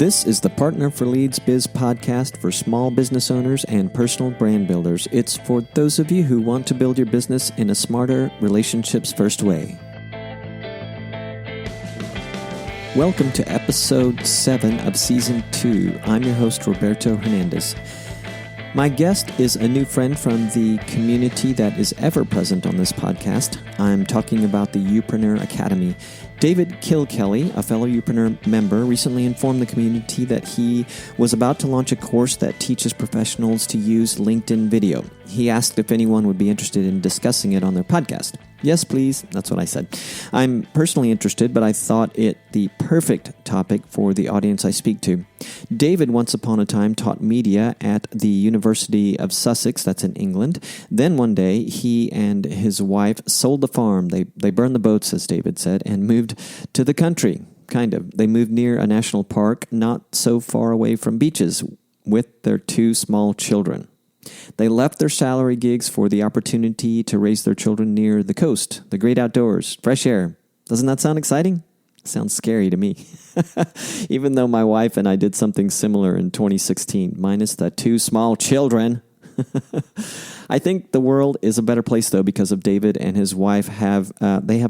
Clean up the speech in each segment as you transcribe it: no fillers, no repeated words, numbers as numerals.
This is the Partner for Leads Biz podcast for small business owners and personal brand builders. It's for those of you who want to build your business in a smarter, relationships-first way. Welcome to episode 7 of season 2. I'm your host, Roberto Hernandez. My guest is a new friend from the community that is ever present on this podcast. I'm talking about the Youpreneur Academy. David Kilkelly, a fellow Youpreneur member, recently informed the community that he was about to launch a course that teaches professionals to use LinkedIn video. He asked if anyone would be interested in discussing it on their podcast. Yes, please. That's what I said. I'm personally interested, but I thought it the perfect topic for the audience I speak to. David once upon a time taught media at the University of Sussex, that's in England. Then one day, he and his wife sold the farm. They burned the boats, as David said, and moved to the country, kind of. They moved near a national park, not so far away from beaches, with their 2 small children. They left their salary gigs for the opportunity to raise their children near the coast, the great outdoors, fresh air. Doesn't that sound exciting? Sounds scary to me. Even though my wife and I did something similar in 2016, minus the 2 small children. I think the world is a better place, though, because of David and his wife have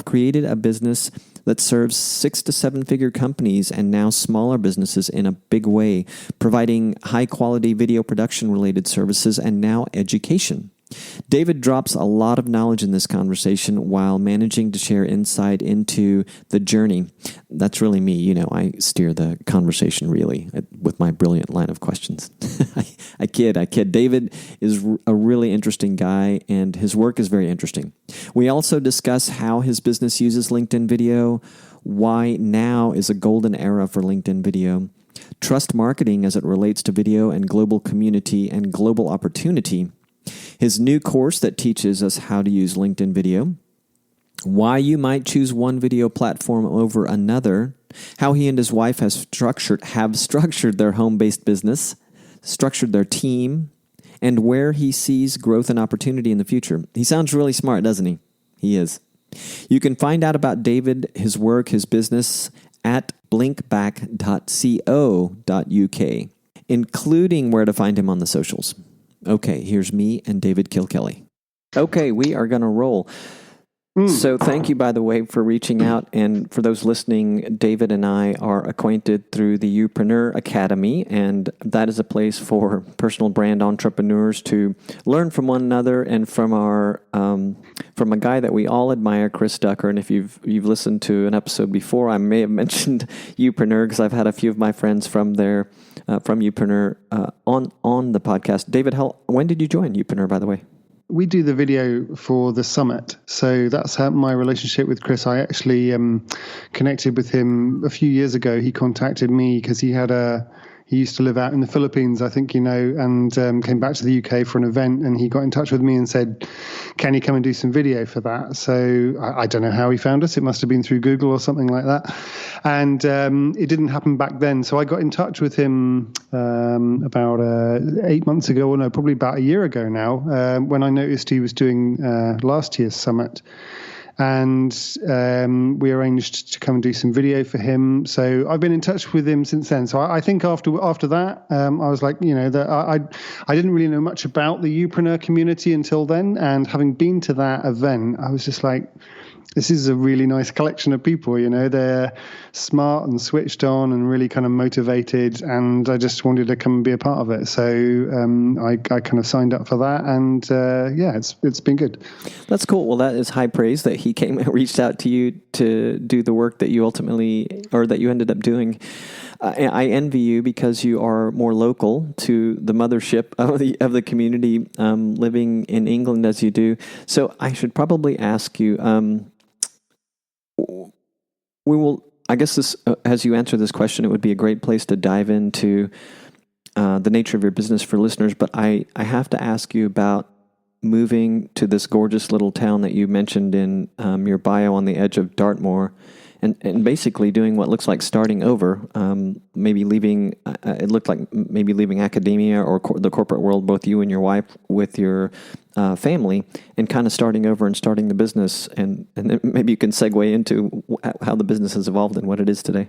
created a business that serves 6 to 7 figure companies and now smaller businesses in a big way, providing high-quality video production-related services and now education. David drops a lot of knowledge in this conversation while managing to share insight into the journey. That's really me. You know, I steer the conversation really with my brilliant line of questions. I kid. David is a really interesting guy, and his work is very interesting. We also discuss how his business uses LinkedIn video, why now is a golden era for LinkedIn video, trust marketing as it relates to video and global community and global opportunity, his new course that teaches us how to use LinkedIn video, why you might choose one video platform over another, how he and his wife have structured their home-based business, structured their team, and where he sees growth and opportunity in the future. He sounds really smart, doesn't he? He is. You can find out about David, his work, his business at blinkback.co.uk, including where to find him on the socials. Okay, here's me and David Kilkelly. Okay, we are going to roll. So thank you, by the way, for reaching out. And for those listening, David and I are acquainted through the Youpreneur Academy, and that is a place for personal brand entrepreneurs to learn from one another and from our from a guy that we all admire, Chris Ducker. And if you've listened to an episode before, I may have mentioned Youpreneur because I've had a few of my friends from there, from Youpreneur, on the podcast. David, when did you join Youpreneur, by the way? We do the video for the summit. So that's how my relationship with Chris. I actually connected with him a few years ago. He contacted me because he used to live out in the Philippines, I think you know, and came back to the UK for an event, and he got in touch with me and said, can you come and do some video for that? So I don't know how he found us. It must have been through Google or something like that. And it didn't happen back then. So I got in touch with him about 8 months ago, or no, probably about a year ago now, when I noticed he was doing last year's summit. And we arranged to come and do some video for him. So I've been in touch with him since then. So I think after that, I was like, you know, that I didn't really know much about the Youpreneur community until then. And having been to that event, I was just like, this is a really nice collection of people, you know, they're smart and switched on and really kind of motivated, and I just wanted to come and be a part of it. So I kind of signed up for that, and it's been good. That's cool. Well, that is high praise that he came and reached out to you to do the work that you ended up doing. I envy you because you are more local to the mothership of the community, living in England as you do. So I should probably ask you, I guess this, as you answer this question, it would be a great place to dive into the nature of your business for listeners. But I have to ask you about moving to this gorgeous little town that you mentioned in your bio on the edge of Dartmoor, and basically doing what looks like starting over, maybe leaving, it looked like maybe leaving academia or the corporate world, both you and your wife, with your family, and kind of starting over and starting the business. And then maybe you can segue into how the business has evolved and what it is today.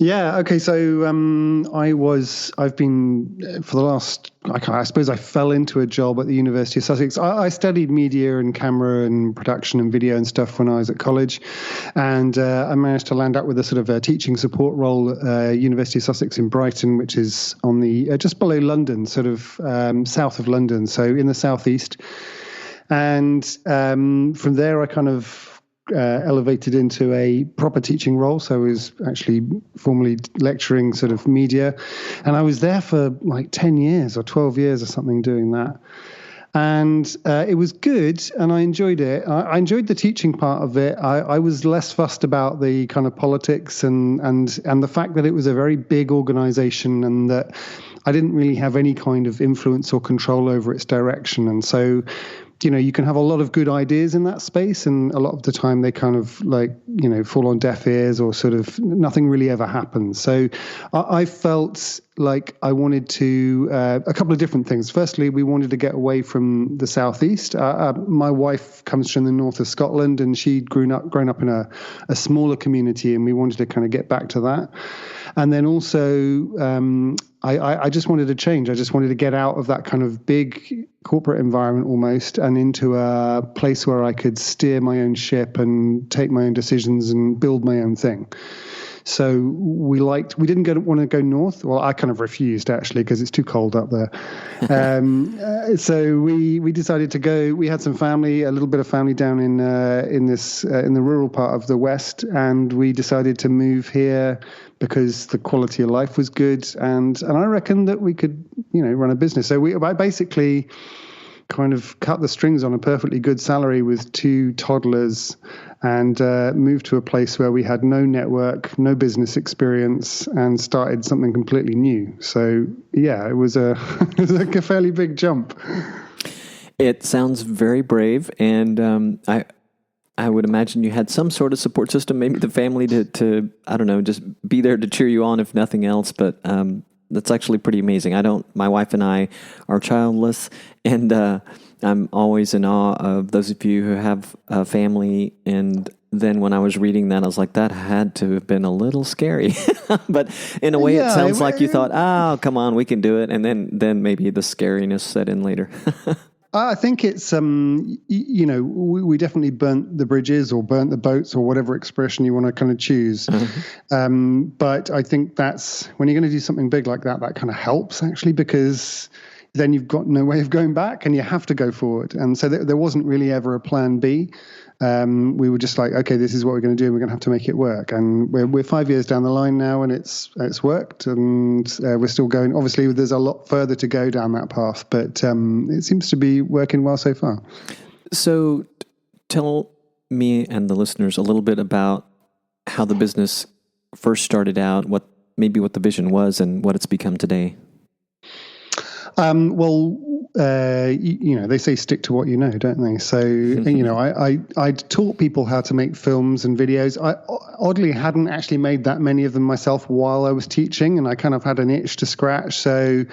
Yeah. Okay. So I've been for the last, I suppose I fell into a job at the University of Sussex. I studied media and camera and production and video and stuff when I was at college. And I managed to land up with a sort of a teaching support role at University of Sussex in Brighton, which is on the just below London, sort of south of London. So in the southeast. And from there, I kind of elevated into a proper teaching role. So I was actually formally lecturing sort of media. And I was there for like 10 years or 12 years or something doing that. And it was good, and I enjoyed it. I enjoyed the teaching part of it. I was less fussed about the kind of politics and the fact that it was a very big organization and that I didn't really have any kind of influence or control over its direction. And so, you know, you can have a lot of good ideas in that space, and a lot of the time they kind of like, you know, fall on deaf ears or sort of nothing really ever happens. So I felt like I wanted to, a couple of different things. Firstly, we wanted to get away from the southeast. My wife comes from the north of Scotland, and she'd grown up in a smaller community, and we wanted to kind of get back to that. And then also, I just wanted to change. I just wanted to get out of that kind of big corporate environment almost and into a place where I could steer my own ship and take my own decisions and build my own thing. So we didn't want to go north. Well, I kind of refused actually because it's too cold up there. So we decided to go. We had some family, a little bit of family down in the rural part of the west, and we decided to move here because the quality of life was good, and I reckon that we could, you know, run a business. So I basically kind of cut the strings on a perfectly good salary with 2 toddlers and moved to a place where we had no network, no business experience, and started something completely new. So yeah, it was a fairly big jump. It sounds very brave, and I would imagine you had some sort of support system, maybe the family to I don't know, just be there to cheer you on if nothing else. But that's actually pretty amazing. My wife and I are childless, and I'm always in awe of those of you who have a family. And then when I was reading that, I was like, that had to have been a little scary. But in a way, it sounds like you thought, oh, come on, we can do it. And then maybe the scariness set in later. I think it's, you know, we definitely burnt the bridges or burnt the boats or whatever expression you want to kind of choose. Mm-hmm. But I think that's when you're going to do something big like that kind of helps actually, because then you've got no way of going back and you have to go forward. And so there wasn't really ever a plan B. We were just like, okay, this is what we're going to do. And we're going to have to make it work. And we're 5 years down the line now, and it's worked, and we're still going. Obviously, there's a lot further to go down that path, but it seems to be working well so far. So tell me and the listeners a little bit about how the business first started out, what the vision was, and what it's become today. Well, you know, they say stick to what you know, don't they? So, you know, I taught people how to make films and videos. I oddly hadn't actually made that many of them myself while I was teaching, and I kind of had an itch to scratch. So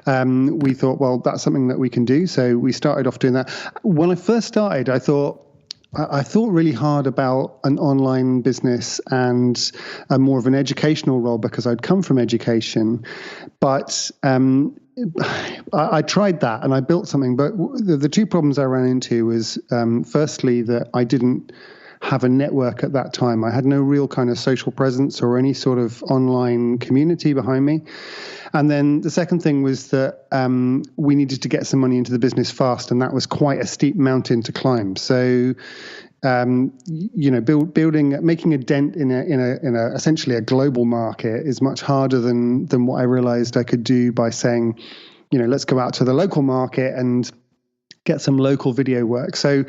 we thought, well, that's something that we can do. So we started off doing that. When I first started, I thought really hard about an online business and more of an educational role because I'd come from education. But I tried that and I built something. But the 2 problems I ran into was, firstly, that I didn't have a network at that time. I had no real kind of social presence or any sort of online community behind me. And then the second thing was that we needed to get some money into the business fast, and that was quite a steep mountain to climb. So, you know, making a dent in a essentially a global market is much harder than what I realized I could do by saying, you know, let's go out to the local market and get some local video work. So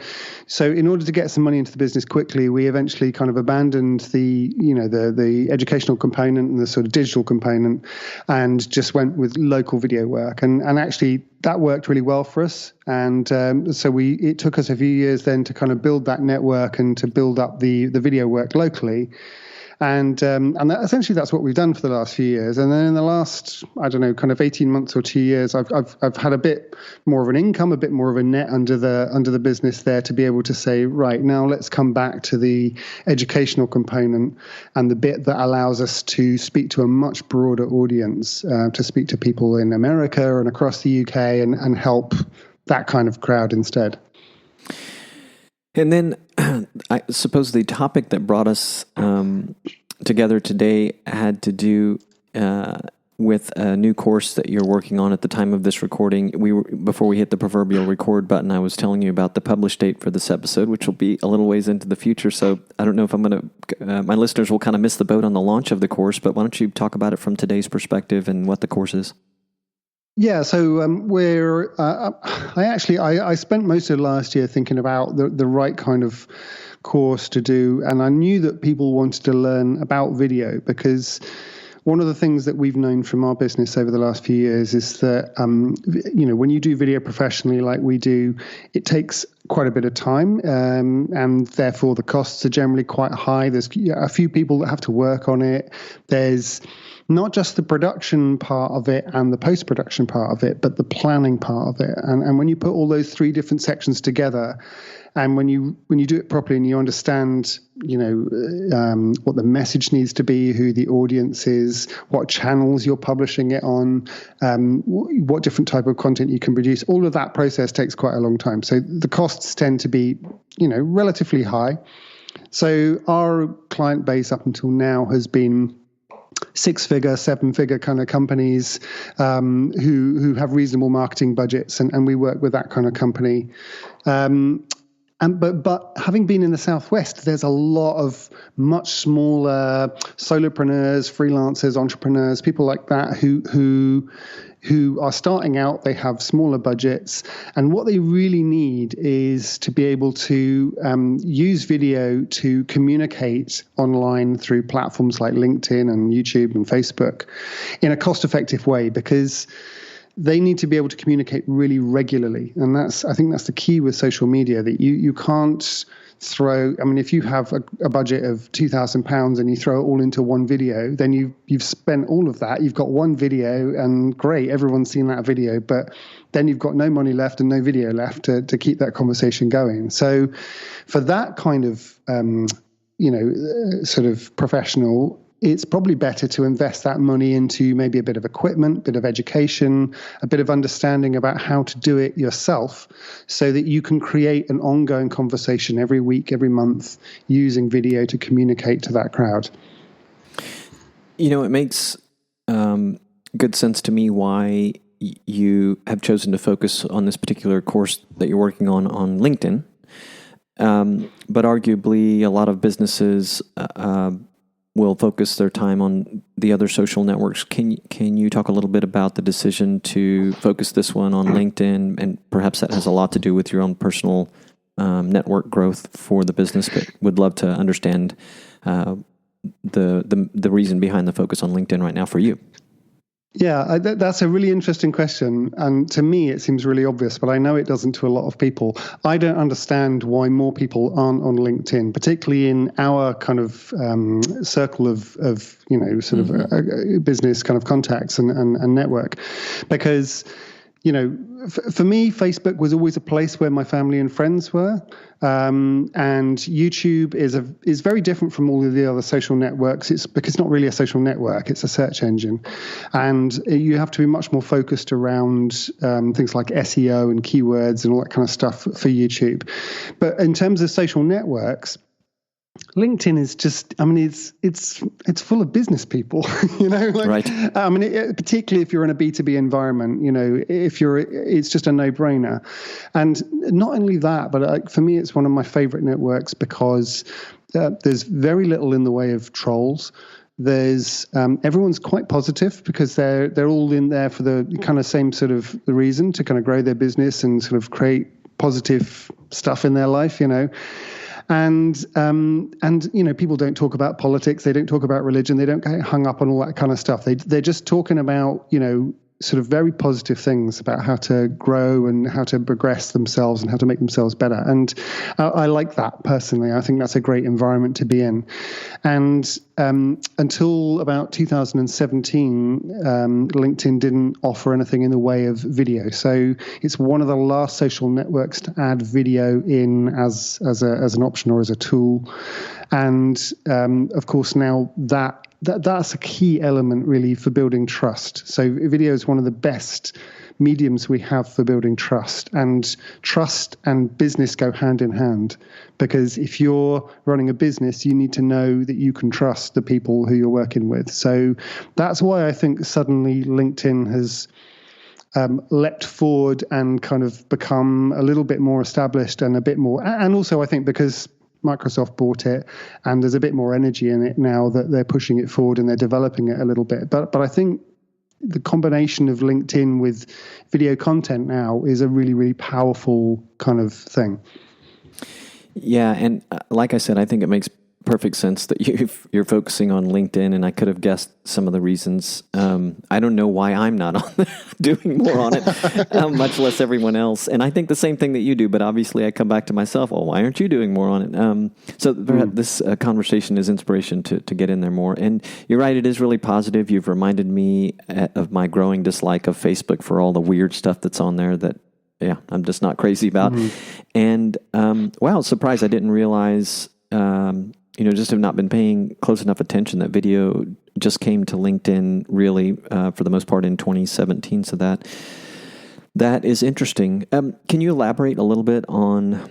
in order to get some money into the business quickly, we eventually kind of abandoned the educational component and the sort of digital component and just went with local video work. And actually that worked really well for us. And so it took us a few years then to kind of build that network and to build up the video work locally. Essentially that's what we've done for the last few years. And then in the last, I don't know, kind of 18 months or 2 years, I've had a bit more of an income, a bit more of a net under the business there to be able to say, right, now let's come back to the educational component and the bit that allows us to speak to a much broader audience, to speak to people in America and across the UK and help that kind of crowd instead. And then I suppose the topic that brought us together today had to do with a new course that you're working on at the time of this recording. Before we hit the proverbial record button, I was telling you about the publish date for this episode, which will be a little ways into the future. So I don't know if I'm going to, my listeners will kind of miss the boat on the launch of the course, but why don't you talk about it from today's perspective and what the course is? Yeah, so I spent most of last year thinking about the right kind of course to do, and I knew that people wanted to learn about video because one of the things that we've known from our business over the last few years is that when you do video professionally like we do, it takes quite a bit of time, and therefore the costs are generally quite high. There's a few people that have to work on it. There's not just the production part of it and the post-production part of it, but the planning part of it. And when you put all those three different sections together, and when you do it properly and you understand, what the message needs to be, who the audience is, what channels you're publishing it on, what different type of content you can produce, all of that process takes quite a long time. So the costs tend to be, relatively high. So our client base up until now has been 6-figure, 7-figure kind of companies who have reasonable marketing budgets, and we work with that kind of company. But having been in the Southwest, there's a lot of much smaller solopreneurs, freelancers, entrepreneurs, people like that who are starting out. They have smaller budgets, and what they really need is to be able to use video to communicate online through platforms like LinkedIn and YouTube and Facebook in a cost-effective way, because they need to be able to communicate really regularly. And I think that's the key with social media, that you can't throw, if you have a budget of £2,000 and you throw it all into one video, then you've spent all of that. You've got one video and great, everyone's seen that video, but then you've got no money left and no video left to keep that conversation going. So for that kind of, sort of professional, it's probably better to invest that money into maybe a bit of equipment, a bit of education, a bit of understanding about how to do it yourself, so that you can create an ongoing conversation every week, every month, using video to communicate to that crowd. It makes good sense to me why you have chosen to focus on this particular course that you're working on LinkedIn. But arguably, a lot of businesses will focus their time on the other social networks. Can you talk a little bit about the decision to focus this one on LinkedIn, and perhaps that has a lot to do with your own personal network growth for the business, but would love to understand the reason behind the focus on LinkedIn right now for you. Yeah, that's a really interesting question. And to me, it seems really obvious, but I know it doesn't to a lot of people. I don't understand why more people aren't on LinkedIn, particularly in our kind of circle of business kind of contacts and network. Because, for me, Facebook was always a place where my family and friends were. And YouTube is very different from all of the other social networks. It's because it's not really a social network, it's a search engine. And you have to be much more focused around things like SEO and keywords and all that kind of stuff for YouTube. But in terms of social networks, LinkedIn is just, it's full of business people, Right. Particularly if you're in a B2B environment, it's just a no-brainer. And not only that, but for me, it's one of my favorite networks because there's very little in the way of trolls. There's everyone's quite positive because they're all in there for the kind of same sort of the reason, to kind of grow their business and sort of create positive stuff in their life, And people don't talk about politics. They don't talk about religion. They don't get hung up on all that kind of stuff. They're just talking about, sort of very positive things about how to grow and how to progress themselves and how to make themselves better. And I like that personally. I think that's a great environment to be in. And until about 2017, LinkedIn didn't offer anything in the way of video. So it's one of the last social networks to add video in as an option or as a tool. And of course, now that's a key element really for building trust. So video is one of the best mediums we have for building trust, and trust and business go hand in hand, because if you're running a business, you need to know that you can trust the people who you're working with. So that's why I think suddenly LinkedIn has leapt forward and kind of become a little bit more established and a bit more, and also I think because Microsoft bought it and there's a bit more energy in it now that they're pushing it forward and they're developing it a little bit. But I think the combination of LinkedIn with video content now is a really, really powerful kind of thing. Yeah, and like I said, I think it makes perfect sense that you're focusing on LinkedIn, and I could have guessed some of the reasons. I don't know why I'm not on there doing more on it, much less everyone else. And I think the same thing that you do, but obviously I come back to myself, oh, why aren't you doing more on it? So this conversation is inspiration to get in there more. And you're right, it is really positive. You've reminded me of my growing dislike of Facebook for all the weird stuff that's on there that, yeah, I'm just not crazy about. And wow, surprised I didn't realize... just have not been paying close enough attention that video just came to LinkedIn really, for the most part, in 2017. So that is interesting. Can you elaborate a little bit on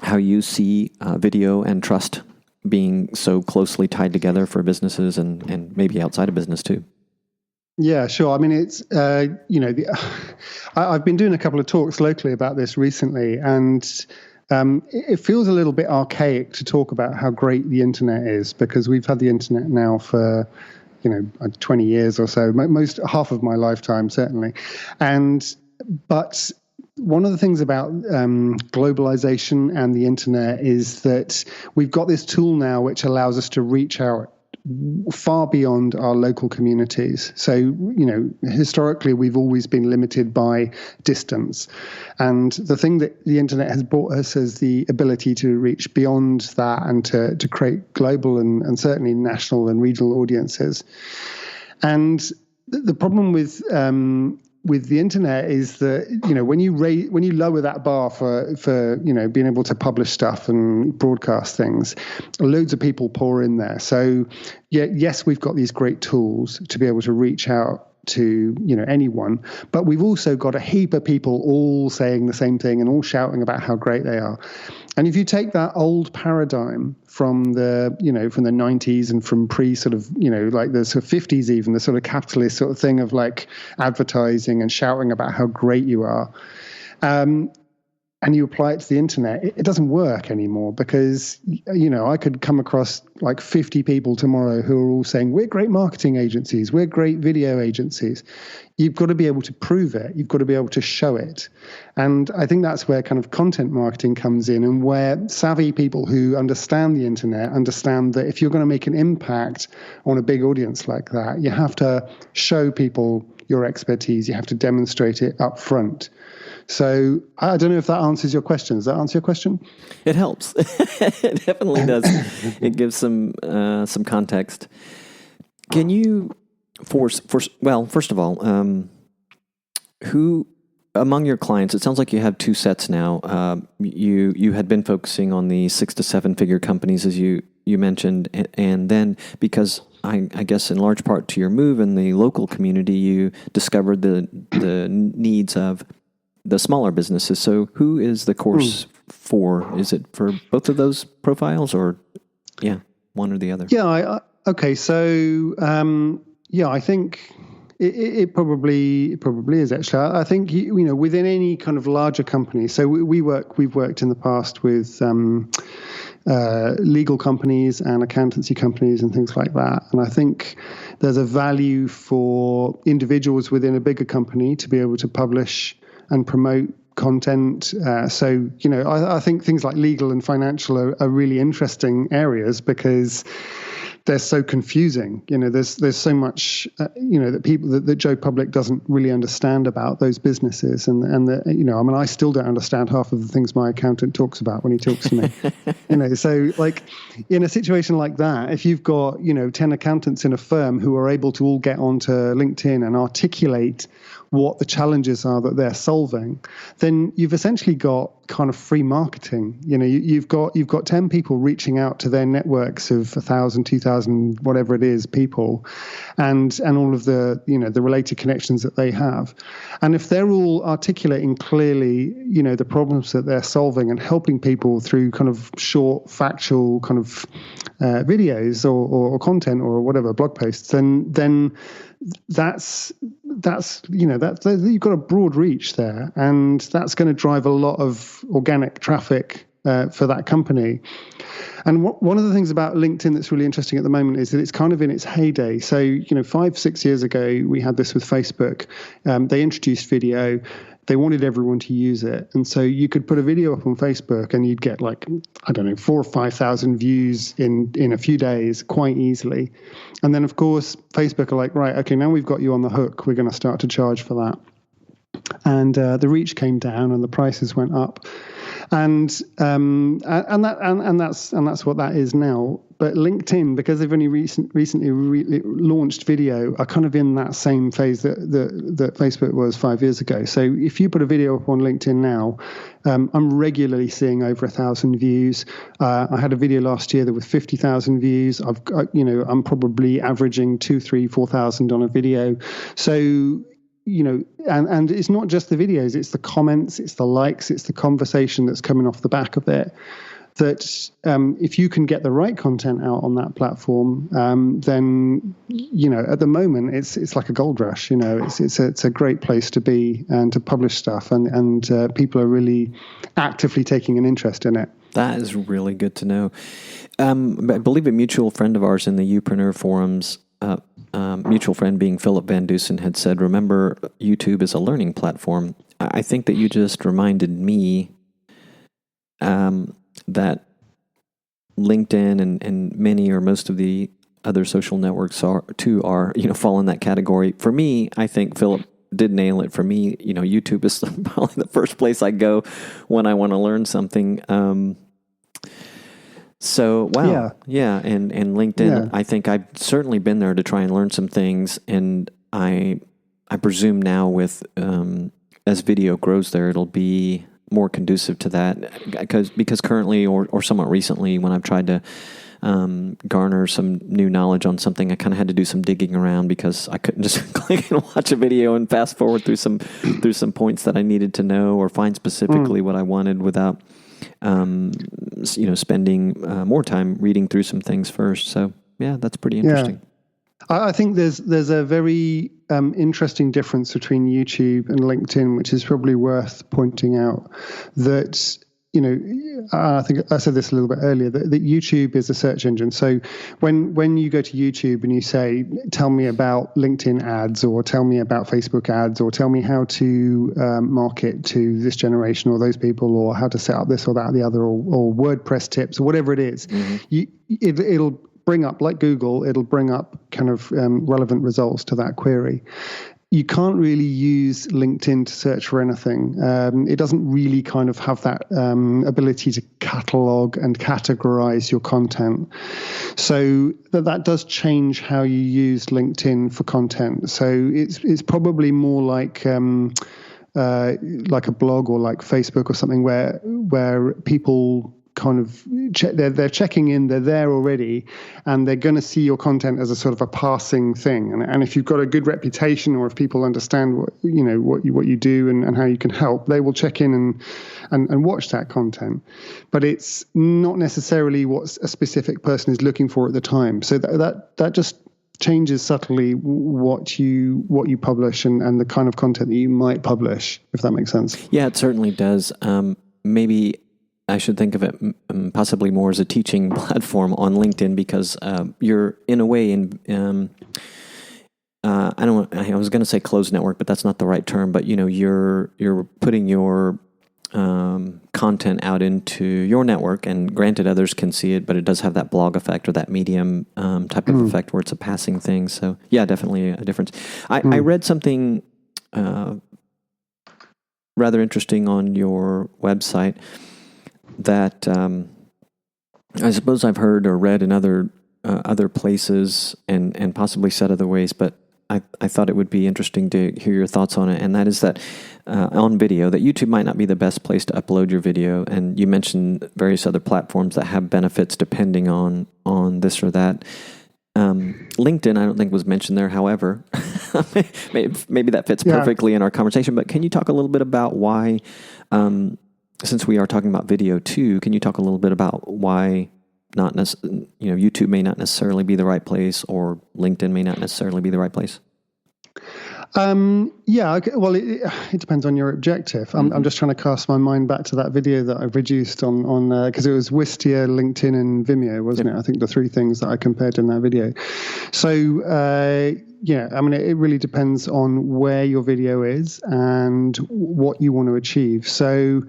how you see video and trust being so closely tied together for businesses and maybe outside of business too? Yeah, sure. I mean, it's, I've been doing a couple of talks locally about this recently, and it feels a little bit archaic to talk about how great the internet is, because we've had the internet now for, 20 years or so, half of my lifetime, certainly. But one of the things about globalization and the internet is that we've got this tool now which allows us to reach out far beyond our local communities. So, historically, we've always been limited by distance. And the thing that the internet has brought us is the ability to reach beyond that and to create global and certainly national and regional audiences. And the problem with the internet is that, when you lower that bar for being able to publish stuff and broadcast things, loads of people pour in there. So yes, we've got these great tools to be able to reach out to anyone, but we've also got a heap of people all saying the same thing and all shouting about how great they are. And if you take that old paradigm from the 90s and from pre sort of, like the sort of 50s, even the sort of capitalist sort of thing of like advertising and shouting about how great you are, and you apply it to the internet, it doesn't work anymore, because, I could come across like 50 people tomorrow who are all saying, we're great marketing agencies, we're great video agencies. You've got to be able to prove it. You've got to be able to show it. And I think that's where kind of content marketing comes in, and where savvy people who understand the internet understand that if you're going to make an impact on a big audience like that, you have to show people your expertise. You have to demonstrate it up front. So I don't know if that answers your question. Does that answer your question? It helps. It definitely does. It gives some context. Can you first of all, who among your clients, it sounds like you have two sets now. You had been focusing on the 6 to 7 figure companies, as you mentioned, and then because I guess in large part to your move in the local community, you discovered the needs of the smaller businesses. So who is the course for? Is it for both of those profiles, or one or the other? Yeah. Okay. So I think it probably is actually. I think within any kind of larger company. So we've worked in the past with legal companies and accountancy companies and things like that. And I think there's a value for individuals within a bigger company to be able to publish and promote content. So, I think things like legal and financial are really interesting areas, because they're so confusing. There's so much, that Joe Public doesn't really understand about those businesses, and I still don't understand half of the things my accountant talks about when he talks to me. So like in a situation like that, if you've got 10 accountants in a firm who are able to all get onto LinkedIn and articulate what the challenges are that they're solving, then you've essentially got kind of free marketing. You've got 10 people reaching out to their networks of 1,000, 2,000, whatever it is, people, and all of the the related connections that they have. And if they're all articulating clearly, the problems that they're solving and helping people through kind of short, factual kind of videos or content or whatever, blog posts, then that's you've got a broad reach there, and that's going to drive a lot of organic traffic for that company. And one of the things about LinkedIn that's really interesting at the moment is that it's kind of in its heyday. So 5-6 years ago we had this with Facebook. They introduced video. They wanted everyone to use it. And so you could put a video up on Facebook and you'd get 4,000 or 5,000 views in a few days quite easily. And then, of course, Facebook are like, right, okay, now we've got you on the hook. We're going to start to charge for that. And the reach came down and the prices went up. And that's what that is now. But LinkedIn, because they've only recently launched video, are kind of in that same phase that Facebook was 5 years ago. So if you put a video up on LinkedIn now, I'm regularly seeing over 1,000 views. I had a video last year that was 50,000 views. I'm probably averaging 2, 3, 4,000 on a video. So and it's not just the videos, it's the comments, it's the likes, it's the conversation that's coming off the back of it. That if you can get the right content out on that platform, then at the moment it's like a gold rush. It's a great place to be and to publish stuff, and people are really actively taking an interest in it. That is really good to know. I believe a mutual friend of ours in the Youpreneur forums, mutual friend being Philip Van Dusen, had said, remember, YouTube is a learning platform. I think that you just reminded me that LinkedIn and many or most of the other social networks fall in that category. For me, I think Philip did nail it. For me, YouTube is probably the first place I go when I want to learn something. So, wow. Yeah. And LinkedIn, I think I've certainly been there to try and learn some things. And I presume now with, as video grows there, it'll be more conducive to that, because currently or somewhat recently, when I've tried to garner some new knowledge on something, I kind of had to do some digging around because I couldn't just click and watch a video and fast forward through some points that I needed to know or find specifically what I wanted without spending more time reading through some things first. So yeah, that's pretty interesting. Yeah. I think there's a very interesting difference between YouTube and LinkedIn, which is probably worth pointing out. That I think I said this a little bit earlier, that YouTube is a search engine. So when you go to YouTube and you say, tell me about LinkedIn ads, or tell me about Facebook ads, or tell me how to market to this generation or those people, or how to set up this or that or the other, or WordPress tips, or whatever it is, it'll bring up, like Google, it'll bring up kind of relevant results to that query. You can't really use LinkedIn to search for anything. It doesn't really kind of have that ability to catalog and categorize your content. So that does change how you use LinkedIn for content. So it's probably more like a blog or like Facebook or something where people kind of they're checking in, they're there already, and they're going to see your content as a sort of a passing thing. And if you've got a good reputation, or if people understand what you do and how you can help, they will check in and watch that content. But it's not necessarily what a specific person is looking for at the time. So that just changes subtly what you publish and the kind of content that you might publish, if that makes sense. Yeah, it certainly does. Maybe I should think of it possibly more as a teaching platform on LinkedIn, because you're in a way I was going to say closed network, but that's not the right term. But you're putting your content out into your network, and granted others can see it, but it does have that blog effect or that medium type of effect where it's a passing thing. So yeah, definitely a difference. I read something rather interesting on your website that I suppose I've heard or read in other places and possibly said other ways, but I thought it would be interesting to hear your thoughts on it, and that is that on video, that YouTube might not be the best place to upload your video, and you mentioned various other platforms that have benefits depending on this or that. LinkedIn, I don't think was mentioned there. However, maybe that fits perfectly in our conversation, but can you talk a little bit about why, since we are talking about video too, can you talk a little bit about why YouTube may not necessarily be the right place, or LinkedIn may not necessarily be the right place? Okay. Well, it depends on your objective. I'm just trying to cast my mind back to that video that I produced on because it was Wistia, LinkedIn, and Vimeo, wasn't it? I think the three things that I compared in that video. So, it really depends on where your video is and what you want to achieve. So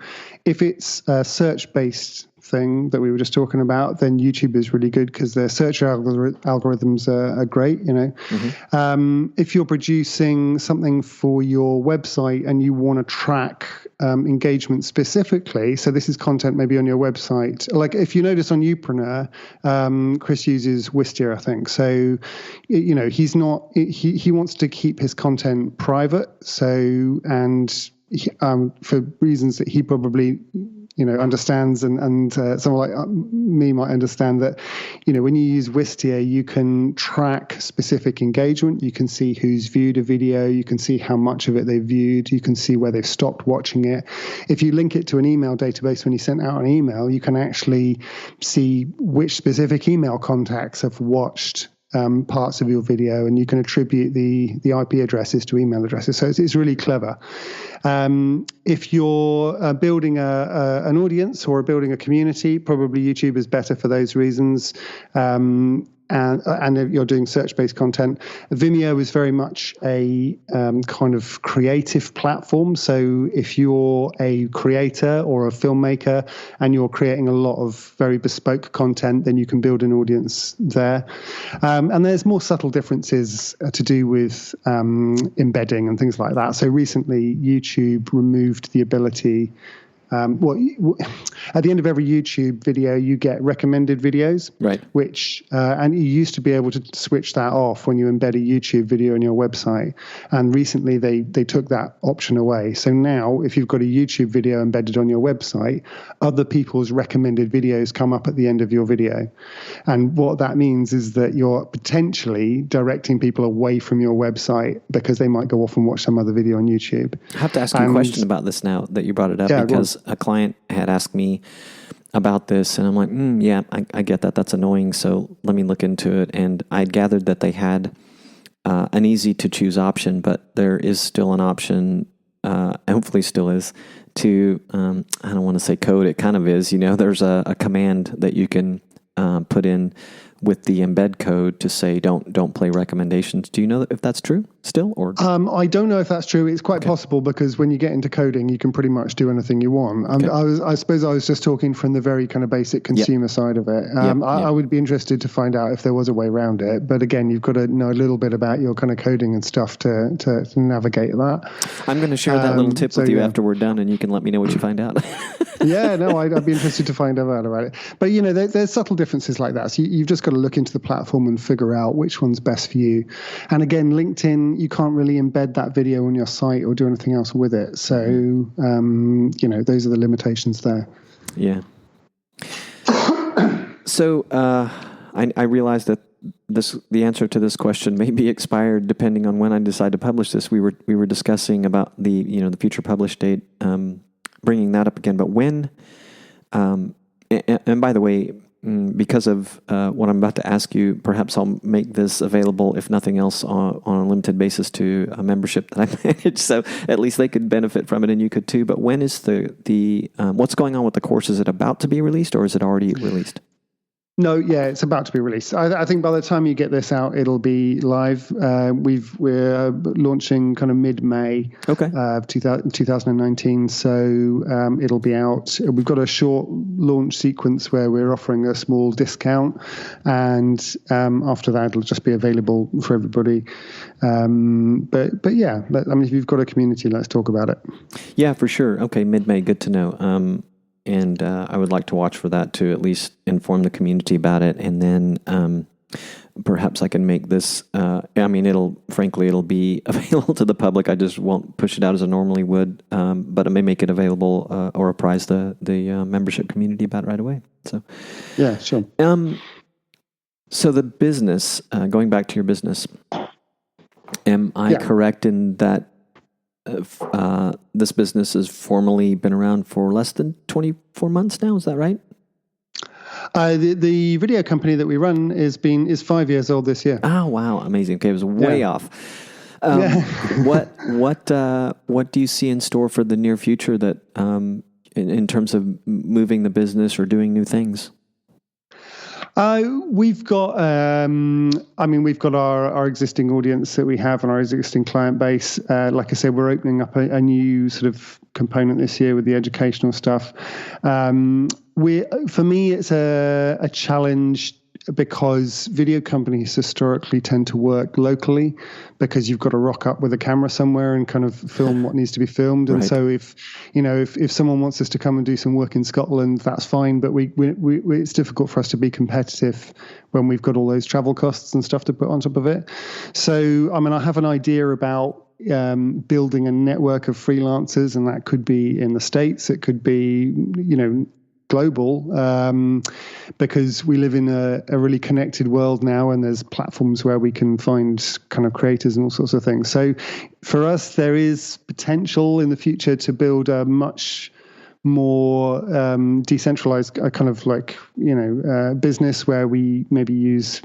if it's a search-based thing that we were just talking about, then YouTube is really good because their search algorithms are great, If you're producing something for your website and you want to track engagement specifically, so this is content maybe on your website, like if you notice on Youpreneur, Chris uses Wistia, I think. So, he wants to keep his content private. So, and for reasons that he probably understands, and someone like me might understand that, when you use Wistia, you can track specific engagement. You can see who's viewed a video. You can see how much of it they've viewed. You can see where they've stopped watching it. If you link it to an email database, when you sent out an email, you can actually see which specific email contacts have watched parts of your video, and you can attribute the IP addresses to email addresses. So it's really clever. If you're building an audience or building a community, probably YouTube is better for those reasons. And if you're doing search-based content, Vimeo is very much a kind of creative platform. So if you're a creator or a filmmaker and you're creating a lot of very bespoke content, then you can build an audience there. And there's more subtle differences to do with embedding and things like that. So recently, YouTube removed the ability. At the end of every YouTube video, you get recommended videos, right? Which and you used to be able to switch that off when you embed a YouTube video on your website. And recently, they took that option away. So now, if you've got a YouTube video embedded on your website, other people's recommended videos come up at the end of your video. And what that means is that you're potentially directing people away from your website because they might go off and watch some other video on YouTube. I have to ask you a question about this now that you brought it up, because a client had asked me about this, and I'm like, I get that. That's annoying. So let me look into it. And I'd gathered that they had an easy to choose option, but there is still an option, hopefully still is, to, I don't want to say code, it kind of is, there's a command that you can put in with the embed code to say don't play recommendations. Do you know if that's true still, or? I don't know if that's true. It's quite possible, because when you get into coding, you can pretty much do anything you want. I suppose I was just talking from the very kind of basic consumer side of it. I would be interested to find out if there was a way around it. But again, you've got to know a little bit about your kind of coding and stuff to navigate that. I'm going to share that little tip with you after we're done, and you can let me know what you find out. I'd be interested to find out about it. But, there's subtle differences like that. So you've just got to look into the platform and figure out which one's best for you. And again, LinkedIn, you can't really embed that video on your site or do anything else with it. So, those are the limitations there. Yeah. So I realized that the answer to this question may be expired depending on when I decide to publish this. We were discussing about the future publish date, bringing that up again. But when, and by the way, because of what I'm about to ask you, perhaps I'll make this available, if nothing else, on a limited basis to a membership that I manage. So at least they could benefit from it, and you could too. But when is the what's going on with the course? Is it about to be released, or is it already released? No, yeah, it's about to be released. I think by the time you get this out, it'll be live. We're launching kind of mid-May Okay. 2019, so it'll be out. We've got a short launch sequence where we're offering a small discount, and after that, it'll just be available for everybody. But yeah, I mean, if you've got a community, let's talk about it. Yeah, for sure. Okay, mid-May, good to know. And I would like to watch for that to at least inform the community about it. And then perhaps I can make this, it'll be available to the public. I just won't push it out as I normally would. But I may make it available or apprise the membership community about it right away. So, yeah, sure. So the business, going back to your business, am I correct in that this business has formally been around for less than 24 months now? Is that right? The video company that we run is 5 years old this year. Oh, wow. Amazing. Okay. It was way off. What do you see in store for the near future that, in terms of moving the business or doing new things? We've got our existing audience that we have and our existing client base. Like I said, we're opening up a new sort of component this year with the educational stuff. For me, it's a challenge because video companies historically tend to work locally because you've got to rock up with a camera somewhere and kind of film what needs to be filmed. And so if someone wants us to come and do some work in Scotland, that's fine. But it's difficult for us to be competitive when we've got all those travel costs and stuff to put on top of it. So, I mean, I have an idea about building a network of freelancers, and that could be in the States. It could be, global, because we live in a really connected world now, and there's platforms where we can find kind of creators and all sorts of things. So for us, there is potential in the future to build a much more decentralized kind of business where we maybe use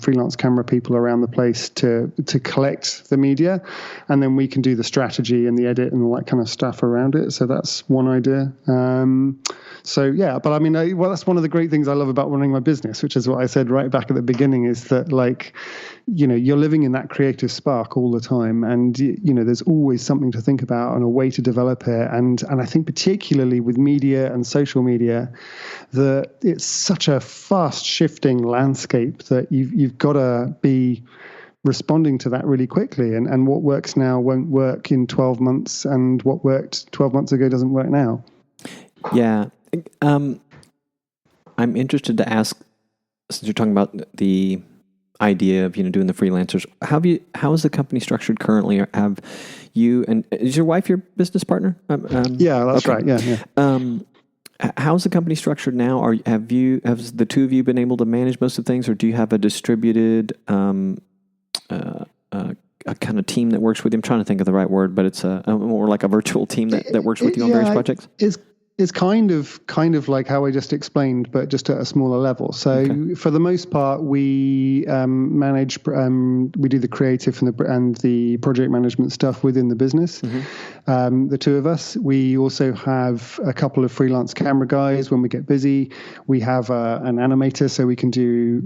freelance camera people around the place to collect the media, and then we can do the strategy and the edit and all that kind of stuff around it. So that's one idea. But I mean, that's one of the great things I love about running my business, which is what I said right back at the beginning, is that you're living in that creative spark all the time, and there's always something to think about and a way to develop it. And I think particularly with media and social media, that it's such a fast shifting landscape that you've got to be responding to that really quickly. And what works now won't work in 12 months, and what worked 12 months ago doesn't work now. Yeah. I'm interested to ask, since you're talking about the idea of doing the freelancers, how is the company structured currently? Have you, and is your wife your business partner? Yeah, that's okay. Right. Yeah. How's the company structured now? Have the two of you been able to manage most of things, or do you have a distributed a kind of team that works with you? I'm trying to think of the right word, but it's a more like a virtual team that works with you on various projects. It's kind of like how I just explained, but just at a smaller level. So for the most part, we manage, we do the creative and the project management stuff within the business. Mm-hmm. The two of us. We also have a couple of freelance camera guys when we get busy. We have an animator, so we can do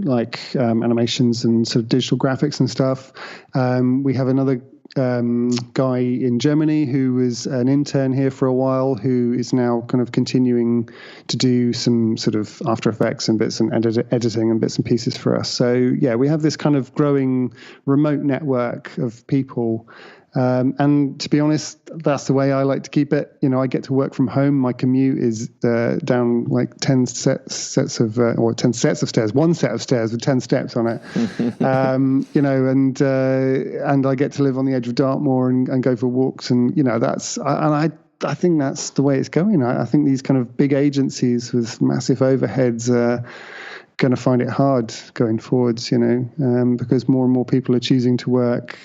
animations and sort of digital graphics and stuff. We have another guy in Germany who was an intern here for a while, who is now kind of continuing to do some sort of After Effects and bits and editing and bits and pieces for us. So yeah, we have this kind of growing remote network of people. And to be honest, that's the way I like to keep it. I get to work from home. My commute is down 10 sets of stairs, one set of stairs with 10 steps on it. And I get to live on the edge of Dartmoor and go for walks. And, I think that's the way it's going. I think these kind of big agencies with massive overheads are going to find it hard going forwards, because more and more people are choosing to work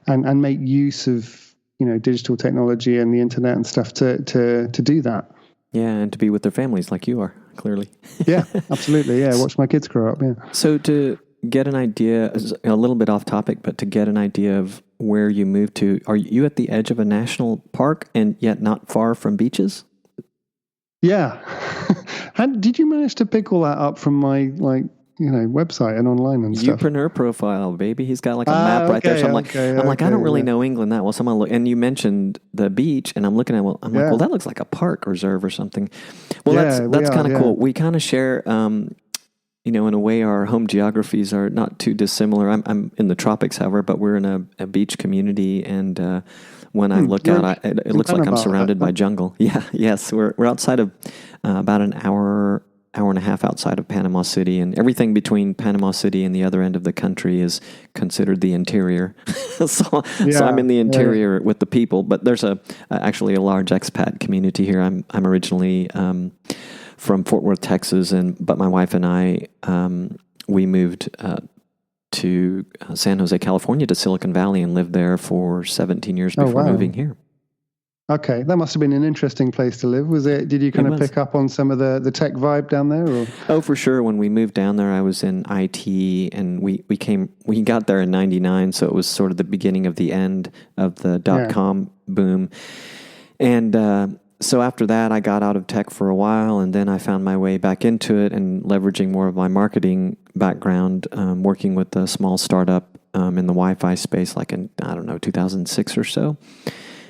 and make use of digital technology and the internet and stuff to do that. Yeah, and to be with their families like you are, clearly. Yeah, absolutely. Yeah, watch my kids grow up. Yeah. So to get an idea, a little bit off topic, but to get an idea of where you moved to, are you at the edge of a national park and yet not far from beaches? Yeah. And did you manage to pick all that up from my website and online and stuff? Youpreneur profile, baby. He's got like a map right there. So I'm like, I don't really know England that well. So I'm gonna look. And you mentioned the beach, and I'm looking at. Well, I'm like, well, that looks like a park reserve or something. Well, that's kind of cool. We kind of share. In a way, our home geographies are not too dissimilar. I'm in the tropics, however, but we're in a beach community, and when I look out, it looks like I'm surrounded by jungle. Yeah, yes, we're outside of about an hour and a half outside of Panama City, and everything between Panama City and the other end of the country is considered the interior. So I'm in the interior with the people, but there's actually a large expat community here. I'm originally from Fort Worth, Texas, but my wife and I we moved to San Jose, California, to Silicon Valley, and lived there for 17 years before moving here. Okay, that must have been an interesting place to live. Was it? Did you kind of pick up on some of the tech vibe down there? Or? Oh, for sure. When we moved down there, I was in IT, and we got there in '99, so it was sort of the beginning of the end of the .com boom. And so after that, I got out of tech for a while, and then I found my way back into it and leveraging more of my marketing background, working with a small startup in the Wi-Fi space, like in 2006 or so.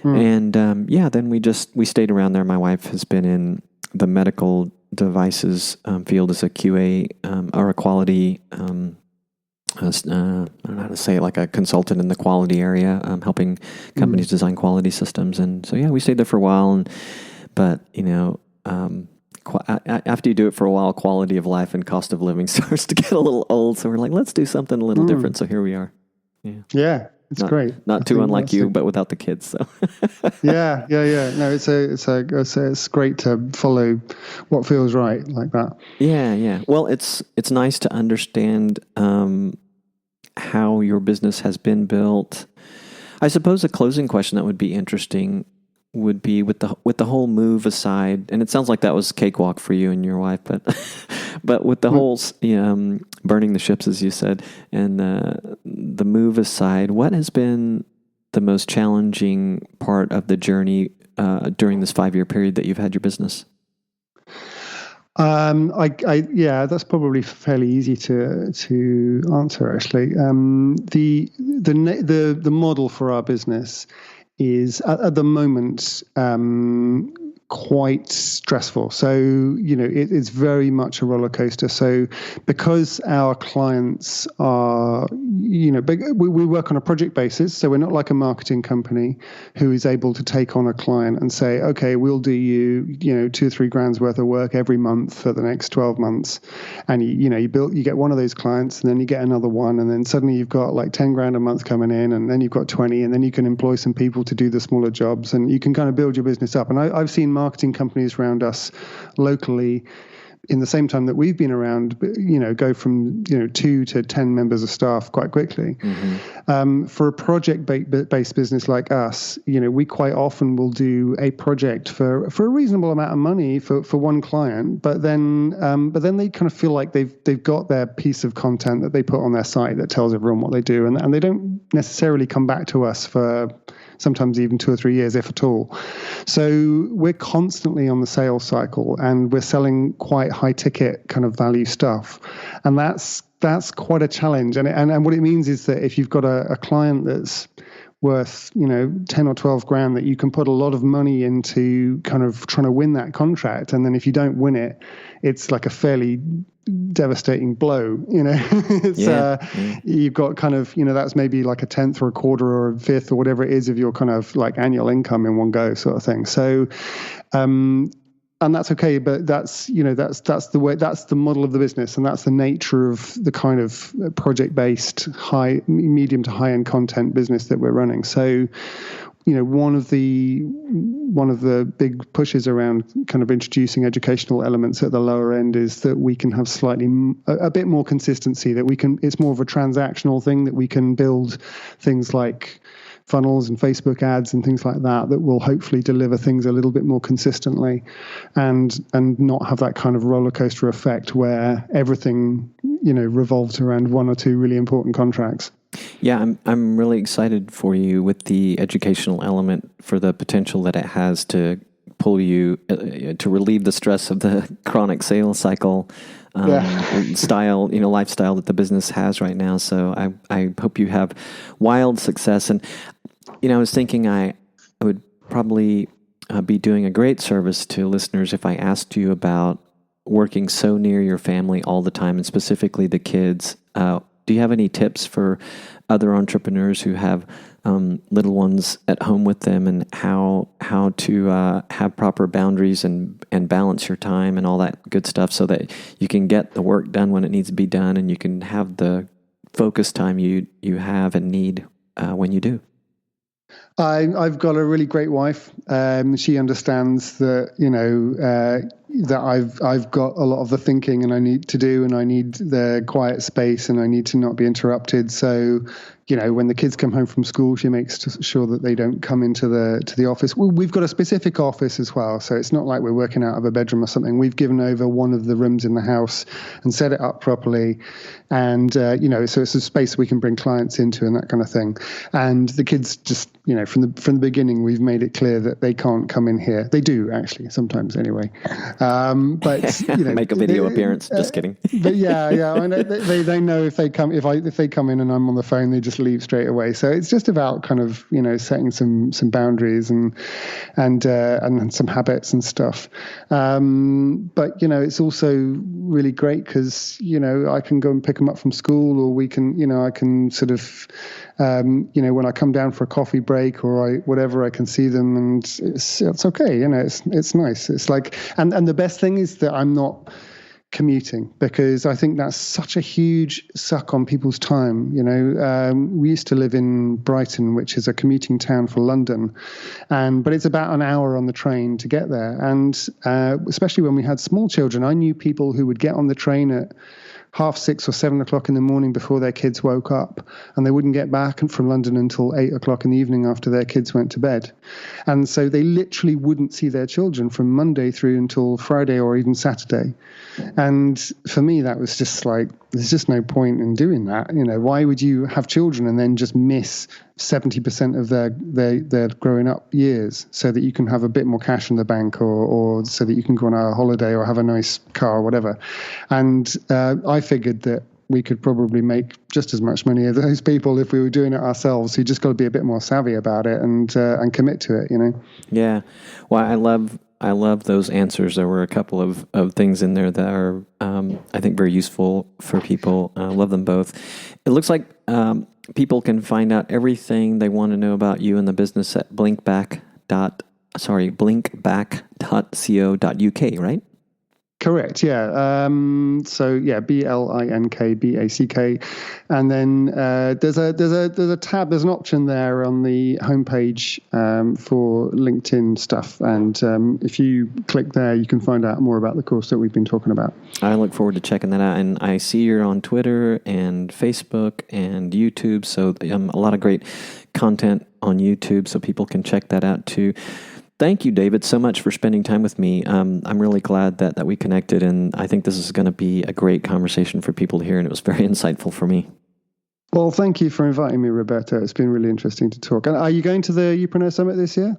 And then we stayed around there. My wife has been in the medical devices field as a QA or a quality, I don't know how to say it, like a consultant in the quality area, helping companies design quality systems. And so, we stayed there for a while. But after you do it for a while, quality of life and cost of living starts to get a little old. So we're like, let's do something a little different. So here we are. Yeah. It's great. Not too unlike you, but without the kids. So. Yeah. No, it's great to follow what feels right like that. Yeah. Well, it's nice to understand how your business has been built. I suppose a closing question that would be interesting would be with the whole move aside, and it sounds like that was cakewalk for you and your wife, but with the whole burning the ships, as you said, and the move aside, what has been the most challenging part of the journey during this 5-year period that you've had your business? That's probably fairly easy to answer, actually. The model for our business is at the moment quite stressful. So, it's very much a roller coaster. So because our clients are, we work on a project basis. So we're not like a marketing company who is able to take on a client and say, okay, we'll do you, $2 or $3 grand's worth of work every month for the next 12 months. And you get one of those clients, and then you get another one. And then suddenly you've got like 10 grand a month coming in, and then you've got 20, and then you can employ some people to do the smaller jobs, and you can kind of build your business up. And I've seen marketing companies around us locally in the same time that we've been around, go from 2 to 10 members of staff quite quickly. Mm-hmm. For a project-based business like us, we quite often will do a project for a reasonable amount of money for one client, but then they kind of feel like they've got their piece of content that they put on their site that tells everyone what they do, and they don't necessarily come back to us for sometimes even 2 or 3 years, if at all. So we're constantly on the sales cycle, and we're selling quite high ticket kind of value stuff. And that's quite a challenge. And what it means is that if you've got a client that's worth 10 or 12 grand, that you can put a lot of money into kind of trying to win that contract, and then if you don't win it, it's like a fairly devastating blow. You've got kind of that's maybe like a tenth or a quarter or a fifth or whatever it is of your kind of like annual income in one go, sort of thing. So and that's okay, but that's the way, that's the model of the business, and that's the nature of the kind of project-based medium to high-end content business that we're running. So, one of the big pushes around kind of introducing educational elements at the lower end is that we can have a bit more consistency, that it's more of a transactional thing, that we can build things like funnels and Facebook ads and things like that will hopefully deliver things a little bit more consistently, and not have that kind of roller coaster effect where everything revolves around 1 or 2 really important contracts. Yeah, I'm really excited for you with the educational element, for the potential that it has to pull you to relieve the stress of the chronic sales cycle style, lifestyle that the business has right now. So I hope you have wild success. And, I was thinking I would probably be doing a great service to listeners if I asked you about working so near your family all the time, and specifically the kids. Do you have any tips for other entrepreneurs who have little ones at home with them, and how to have proper boundaries and balance your time and all that good stuff so that you can get the work done when it needs to be done, and you can have the focus time you have and need when you do? I've got a really great wife. She understands that, that I've got a lot of the thinking and I need to do, and I need the quiet space, and I need to not be interrupted. So, when the kids come home from school, she makes sure that they don't come into the office. We've got a specific office as well, so it's not like we're working out of a bedroom or something. We've given over one of the rooms in the house and set it up properly, and so it's a space we can bring clients into and that kind of thing. And the kids just, from the beginning, we've made it clear that they can't come in here. They do actually sometimes anyway, but make a video appearance. Just kidding. But yeah, I know they know if they come in and I'm on the phone, they just leave straight away. So it's just about kind of setting some boundaries and some habits and stuff. But it's also really great because I can go and pick them up from school, or we can I can sort of when I come down for a coffee break or whatever, I can see them, and it's okay. It's nice. It's like, and the best thing is that I'm not commuting, because I think that's such a huge suck on people's time. We used to live in Brighton, which is a commuting town for London, but it's about an hour on the train to get there. And especially when we had small children, I knew people who would get on the train at 6:30 or 7:00 in the morning before their kids woke up, and they wouldn't get back from London until 8:00 in the evening after their kids went to bed. And so they literally wouldn't see their children from Monday through until Friday or even Saturday. And for me, that was just like, there's just no point in doing that. Why would you have children and then just miss 70% of their growing up years so that you can have a bit more cash in the bank, or so that you can go on a holiday or have a nice car or whatever. And I figured that we could probably make just as much money as those people if we were doing it ourselves. So you just got to be a bit more savvy about it and commit to it, Yeah. Well, I love those answers. There were a couple of things in there that are, I think, very useful for people. I love them both. It looks like people can find out everything they want to know about you and the business at blinkback.co.uk, right? Correct. Yeah. So yeah, BLINKBACK, and then there's a tab. There's an option there on the homepage for LinkedIn stuff, and if you click there, you can find out more about the course that we've been talking about. I look forward to checking that out, and I see you're on Twitter and Facebook and YouTube. So a lot of great content on YouTube, so people can check that out too. Thank you, David, so much for spending time with me. I'm really glad that we connected, and I think this is going to be a great conversation for people to hear, and it was very insightful for me. Well, thank you for inviting me, Roberto. It's been really interesting to talk. And are you going to the Youpreneur Summit this year?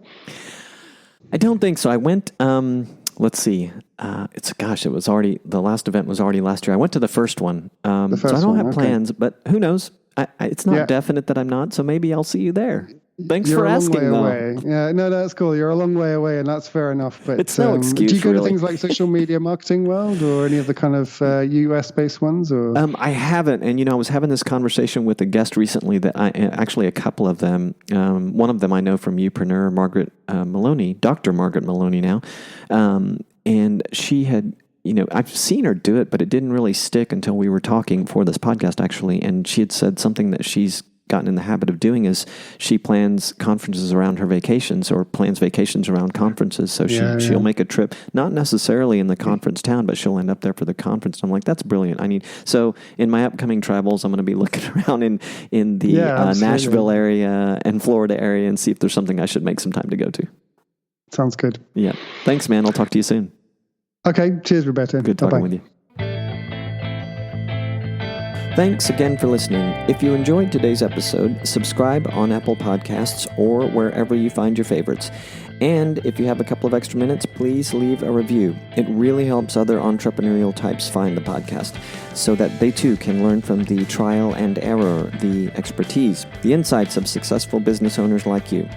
I don't think so. I went, let's see, the last event was already last year. I went to the first one, so I don't have plans, but who knows? It's not definite that I'm not, so maybe I'll see you there. Thanks for asking, though. Away. Yeah, no, that's cool. You're a long way away, and that's fair enough. But it's no excuse. Do you go to things like Social Media Marketing World or any of the kind of US-based ones? Or I haven't. And I was having this conversation with a guest recently that actually a couple of them. One of them I know from Youpreneur, Margaret Maloney, Dr. Margaret Maloney now, and she had. I've seen her do it, but it didn't really stick until we were talking for this podcast, actually. And she had said something that she's gotten in the habit of doing is she plans conferences around her vacations, or plans vacations around conferences. So she'll make a trip, not necessarily in the conference town, but she'll end up there for the conference. I'm like, that's brilliant. So in my upcoming travels, I'm going to be looking around in the Nashville area and Florida area and see if there's something I should make some time to go to. Sounds good. Yeah. Thanks, man. I'll talk to you soon. Okay. Cheers, Roberto. Good talking with you. Thanks again for listening. If you enjoyed today's episode, subscribe on Apple Podcasts or wherever you find your favorites. And if you have a couple of extra minutes, please leave a review. It really helps other entrepreneurial types find the podcast so that they too can learn from the trial and error, the expertise, the insights of successful business owners like you.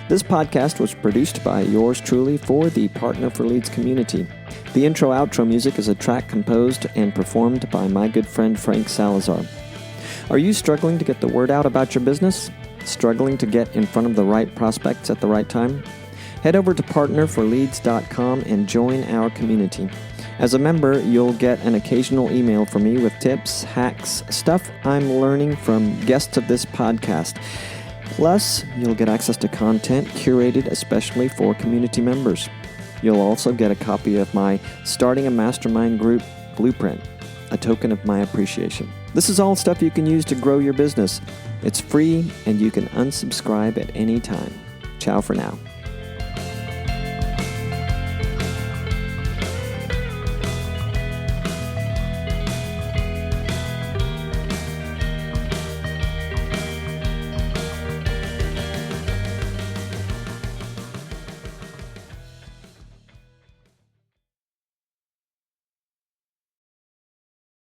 This podcast was produced by yours truly for the Partner for Leads community. The intro-outro music is a track composed and performed by my good friend Frank Salazar. Are you struggling to get the word out about your business? Struggling to get in front of the right prospects at the right time? Head over to partnerforleads.com and join our community. As a member, you'll get an occasional email from me with tips, hacks, stuff I'm learning from guests of this podcast. Plus, you'll get access to content curated especially for community members. You'll also get a copy of my Starting a Mastermind Group blueprint, a token of my appreciation. This is all stuff you can use to grow your business. It's free, and you can unsubscribe at any time. Ciao for now.